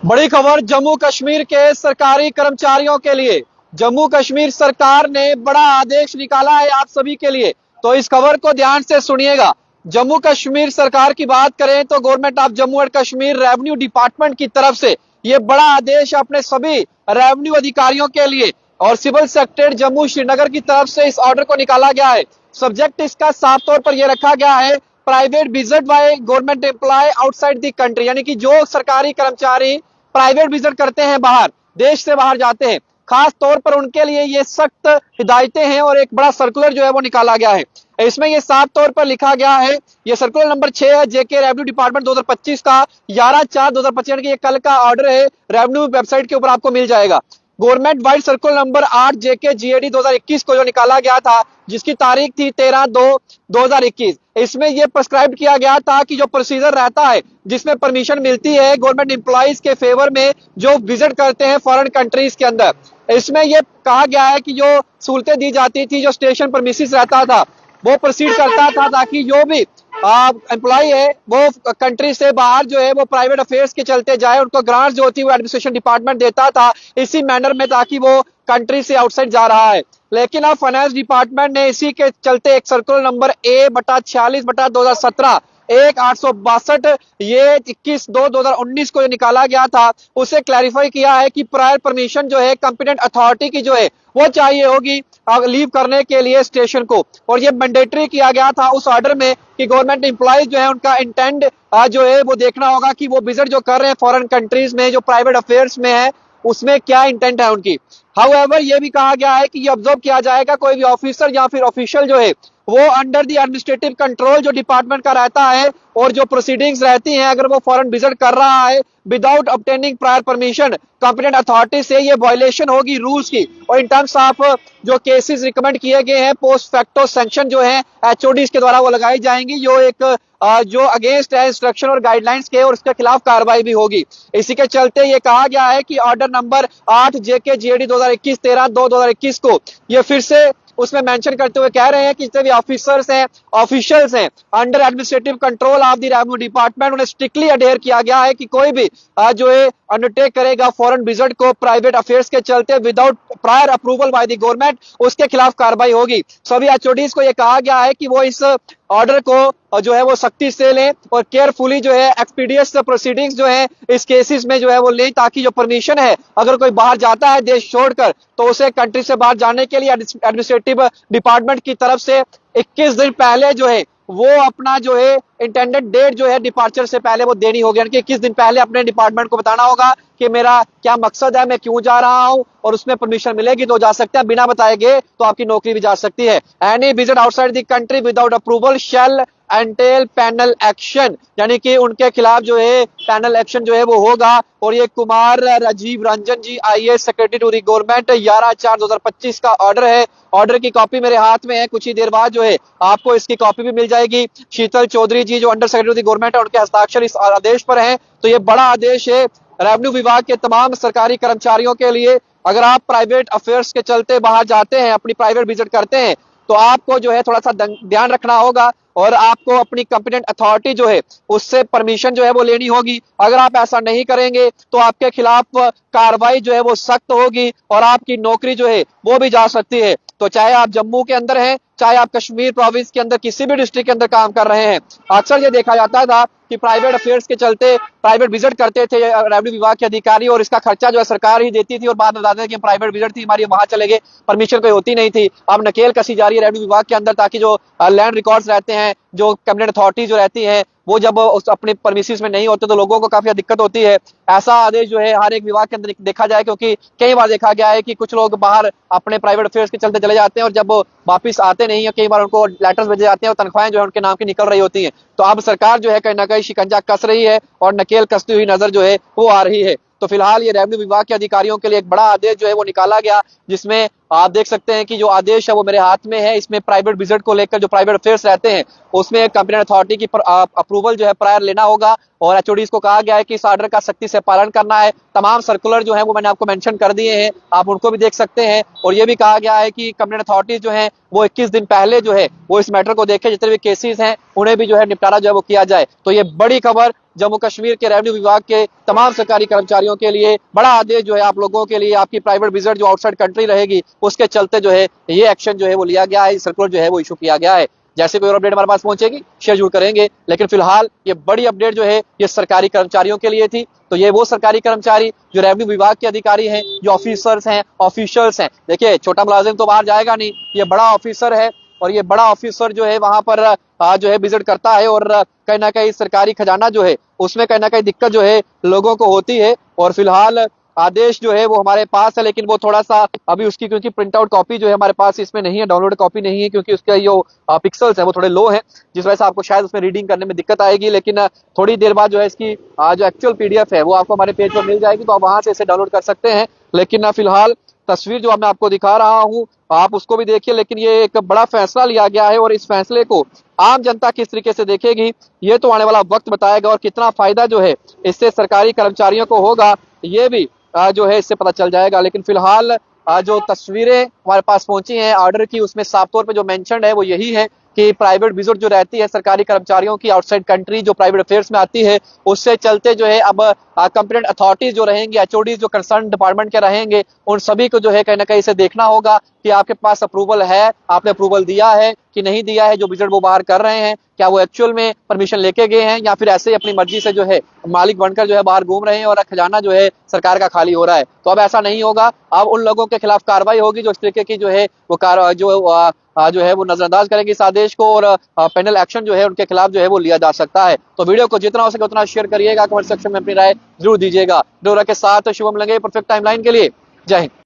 बड़ी खबर जम्मू कश्मीर के सरकारी कर्मचारियों के लिए। जम्मू कश्मीर सरकार ने बड़ा आदेश निकाला है आप सभी के लिए, तो इस खबर को ध्यान से सुनिएगा। जम्मू कश्मीर सरकार की बात करें तो government of Jammu and Kashmir revenue department की तरफ से ये बड़ा आदेश अपने सभी रेवेन्यू अधिकारियों के लिए और सिविल सेक्रेटरी जम्मू श्रीनगर की तरफ से इस ऑर्डर को निकाला गया है। सब्जेक्ट इसका साफ तौर पर यह रखा गया है, private visit by government employ outside the country, यानी कि जो सरकारी कर्मचारी प्राइवेट विजिट करते हैं, बाहर देश से बाहर जाते हैं, खास तौर पर उनके लिए ये सख्त हिदायतें हैं और एक बड़ा सर्कुलर जो है वो निकाला गया है। इसमें ये साफ तौर पर लिखा गया है, ये सर्कुलर नंबर 6 है जेके रेवेन्यू डिपार्टमेंट 2025 का 11/4/2025, यानी कि ये कल का ऑर्डर है, रेवेन्यू वेबसाइट के ऊपर आपको मिल जाएगा। गवर्नमेंट वाइड सर्कुलर नंबर 8 जेके जीएडी 2021 को जो निकाला गया था, जिसकी तारीख थी 13/2/2021। इसमें यह प्रिस्क्राइब किया गया था कि जो प्रोसीजर रहता है जिसमें परमिशन मिलती है गवर्नमेंट एम्प्लॉइज के फेवर में जो विजिट करते हैं फॉरेन कंट्रीज के अंदर, इसमें यह कहा गया है कि जो सहूलतें दी जाती थी, जो स्टेशन परमिसेस रहता था वो प्रोसीड करता था ताकि जो भी एम्प्लॉय है वो कंट्री से बाहर जो है वो प्राइवेट अफेयर्स के चलते जाए, उनको ग्रांट्स जो होती है वो एडमिनिस्ट्रेशन डिपार्टमेंट देता था इसी मैनर में, ताकि वो कंट्री से आउटसाइड जा रहा है। लेकिन अब फाइनेंस डिपार्टमेंट ने इसी के चलते एक सर्कुलर नंबर A/46/2017 1862 ये 21/2/2019 को जो निकाला गया था, उसे क्लैरिफाई किया है कि प्रायर परमिशन जो है कंपिटेंट अथॉरिटी की जो है वो चाहिए होगी लीव करने के लिए स्टेशन को, और ये मैंडेटरी किया गया था उस ऑर्डर में कि गवर्नमेंट एम्प्लॉइज जो है उनका इंटेंड जो है वो देखना होगा कि वो विजिट जो कर रहे हैं फॉरेन कंट्रीज में जो प्राइवेट अफेयर्स में है उसमें क्या इंटेंट है उनकी। हाउएवर ये भी कहा गया है कि ये ऑब्जर्व किया जाएगा कोई भी ऑफिसर या फिर ऑफिशियल जो है वो अंडर द एडमिनिस्ट्रेटिव कंट्रोल जो डिपार्टमेंट का रहता है और जो प्रोसीडिंग्स रहती हैं, अगर वो फॉरेन विजिट कर रहा है without obtaining prior permission competent authority से, ये वायलेशन होगी रूल्स की। और इन टर्म्स ऑफ जो केसेस रिकमेंड किए गए हैं, पोस्ट फैक्टो सैंक्शन जो है एचओडीज के द्वारा वो लगाई जाएंगी, जो एक जो अगेंस्ट है इंस्ट्रक्शन और गाइडलाइंस के, और उसके खिलाफ कार्रवाई भी होगी। इसी के चलते ये कहा गया है कि ऑर्डर नंबर 8 जेके जीएडी 2021 13/2/2021 को ये फिर से उसमें मेंशन करते हुए कह रहे हैं कि जितने भी ऑफिसर्स हैं, ऑफिशियल्स हैं under administrative control of the revenue department, उन्हें स्ट्रिक्टली अडेयर किया गया है कि कोई भी जो है अंडरटेक करेगा फॉरेन विजिट को प्राइवेट अफेयर्स के चलते without prior approval by the government, उसके खिलाफ कार्रवाई होगी। सभी एचओडीज को यह कहा गया है कि वो इस ऑर्डर को जो है वो सख्ती से लें और केयरफुली जो है एक्सपीडियस प्रोसीडिंग्स जो है इस केसेस में जो है वो लें, ताकि जो परमिशन है अगर कोई बाहर जाता है देश छोड़कर तो उसे कंट्री से बाहर जाने के लिए एडमिनिस्ट्रेटिव डिपार्टमेंट की तरफ से 21 दिन पहले जो है वो अपना जो है इंटेंडेड डेट जो है डिपार्चर से पहले वो देनी होगी, यानी कि 21 दिन पहले अपने डिपार्टमेंट को बताना होगा कि मेरा क्या मकसद है, मैं क्यों जा रहा हूं, और उसमें परमिशन मिलेगी तो जा सकते हैं, बिना बताए गए तो आपकी नौकरी भी जा सकती है। Any visit outside the country without approval shall entail penal action, यानी कि उनके खिलाफ जो है पैनल एक्शन जो है वो होगा। और ये Kumar Rajeev Ranjan ji IAS secretary to the government 11/4/2025 का ऑर्डर है। ऑर्डर की कॉपी मेरे हाथ में है, कुछ ही देर बाद जो है आपको इसकी कॉपी भी मिल जाएगी। शीतल चौधरी जी जो under secretary to the government है, उनके हस्ताक्षर इस आदेश पर हैं। तो ये बड़ा आदेश है रेवेन्यू विभाग के तमाम सरकारी कर्मचारियों के लिए। अगर आप प्राइवेट अफेयर्स के चलते बाहर जाते हैं, अपनी प्राइवेट विजिट करते हैं, तो आपको जो है थोड़ा सा ध्यान रखना होगा और आपको अपनी कंपिटेंट अथॉरिटी जो है उससे परमिशन जो है वो लेनी होगी। अगर आप ऐसा नहीं करेंगे तो आपके खिलाफ कार्रवाई जो है वो सख्त होगी और आपकी नौकरी जो है वो भी जा सकती है। तो चाहे आप जम्मू के अंदर हैं, चाहे आप कश्मीर प्रोविंस के अंदर किसी भी डिस्ट्रिक्ट के अंदर काम कर रहे हैं, अक्सर ये देखा जाता था कि प्राइवेट अफेयर्स के चलते प्राइवेट विजिट करते थे रेवेन्यू विभाग के अधिकारी, और इसका खर्चा जो है सरकार ही देती थी और बाद में बताते थे कि प्राइवेट विजिट थी हमारी, वहां चले गए, परमिशन कोई होती नहीं थी। अब नकेल कसी जा रही है रेवेन्यू विभाग के अंदर, ताकि जो लैंड रिकॉर्ड्स रहते हैं, जो कैबिनेट अथॉरिटी जो रहती है, वो जब उस अपने परमिसेस में नहीं होते तो लोगों को काफी दिक्कत होती है। ऐसा आदेश जो है हर एक विभाग के अंदर देखा जाए, क्योंकि कई बार देखा गया है कि कुछ लोग बाहर अपने प्राइवेट अफेयर्स के चलते चले जाते हैं और जब वापस आते नहीं है, कई बार उनको लेटर्स भेजे जाते हैं और तनख्वाहें जो है उनके नाम की निकल रही होती हैं। तो अब सरकार जो है कहीं ना कहीं शिकंजा कस रही है और नकेल कसती हुई नजर जो है वो आ रही है। तो फिलहाल ये रेवेन्यू विभाग के अधिकारियों के लिए एक बड़ा आदेश जो है वो निकाला गया, जिसमें आप देख सकते हैं कि जो आदेश है वो मेरे हाथ में है। इसमें प्राइवेट विजिट को लेकर जो प्राइवेट अफेयर्स रहते हैं उसमें कंप्लेंट अथॉरिटी की अप्रूवल जो है प्रायर लेना होगा और एचओडीज को कहा गया है कि इस ऑर्डर का सख्ती से पालन करना है। तमाम सर्कुलर जो है वो मैंने आपको मेंशन कर दिए हैं, आप उनको भी देख सकते हैं। और ये भी कहा गया है कि कंप्लेंट अथॉरिटीज जो है वो 21 दिन पहले जो है वो इस मैटर को देखें, जितने भी केसेस हैं उन्हें भी जो है निपटारा जो है वो किया जाए। तो ये बड़ी खबर जम्मू कश्मीर के रेवेन्यू विभाग के तमाम सरकारी कर्मचारियों के लिए, बड़ा आदेश जो है आप लोगों के लिए, आपकी प्राइवेट विजिट जो आउटसाइड कंट्री रहेगी उसके चलते जो है ये एक्शन जो है वो लिया गया है, सर्कुलर जो है वो इशू किया गया है। जैसे कोई और अपडेट हमारे पास पहुंचेगी शेयर जरूर करेंगे, लेकिन फिलहाल ये बड़ी अपडेट जो है ये सरकारी कर्मचारियों के लिए थी। तो ये वो सरकारी कर्मचारी जो रेवेन्यू विभाग के अधिकारी हैं, जो ऑफिसर्स हैं, ऑफिशियल्स हैं। देखिए छोटा मुलाजिम तो बाहर जाएगा नहीं, ये बड़ा ऑफिसर है और ये बड़ा ऑफिसर जो है वहां पर जो है विजिट करता है और कहीं ना कहीं सरकारी खजाना जो है उसमें कहीं ना कहीं दिक्कत जो है लोगों को होती है। और फिलहाल आदेश जो है वो हमारे पास है, लेकिन वो थोड़ा सा अभी उसकी क्योंकि प्रिंट आउट कॉपी जो है हमारे पास इसमें नहीं है, डाउनलोड कॉपी नहीं है, क्योंकि उसके जो पिक्सल्स है वो थोड़े लो हैं, जिस वजह से आपको शायद उसमें रीडिंग करने में दिक्कत आएगी। लेकिन थोड़ी देर बाद जो है इसकी जो एक्चुअल पीडीएफ है वो आपको हमारे पेज पर मिल जाएगी, तो आप वहां से इसे डाउनलोड कर सकते हैं। लेकिन फिलहाल तस्वीर जो मैं आपको दिखा रहा हूँ आप उसको भी देखिए। लेकिन ये एक बड़ा फैसला लिया गया है और इस फैसले को आम जनता किस तरीके से देखेगी ये तो आने वाला वक्त बताएगा, और कितना फायदा जो है इससे सरकारी कर्मचारियों को होगा ये भी जो है इससे पता चल जाएगा। लेकिन फिलहाल जो तस्वीरें हमारे पास पहुंची हैं ऑर्डर की उसमें साफ तौर पे जो मेंशन्ड है वो यही है कि प्राइवेट विजिट जो रहती है सरकारी कर्मचारियों की आउटसाइड कंट्री जो प्राइवेट अफेयर्स में आती है उससे चलते जो है अब कंप्लेंट अथॉरिटीज जो रहेंगी, एचओडीज जो कंसर्न डिपार्टमेंट के रहेंगे, उन सभी को जो है कहीं ना कहीं इसे देखना होगा कि आपके पास अप्रूवल है, आपने अप्रूवल दिया है कि नहीं दिया है। जो विजिट वो बाहर कर रहे हैं क्या वो एक्चुअल में परमिशन लेके गए हैं या फिर ऐसे ही अपनी मर्जी से जो है मालिक बनकर जो है बाहर घूम रहे हैं और खजाना जो है सरकार का खाली हो रहा है। तो अब ऐसा नहीं होगा, अब उन लोगों के खिलाफ कार्रवाई होगी जो इस तरीके की जो है वो जो है वो नजरअंदाज करेंगे इस आदेश को, और पेनल एक्शन जो है उनके खिलाफ जो है वो लिया जा सकता है। तो वीडियो को जितना हो सके उतना शेयर करिएगा, कमेंट सेक्शन में अपनी राय जरूर दीजिएगा। डोरा के साथ शुभम लंगे, परफेक्ट टाइमलाइन के लिए जय हिंद।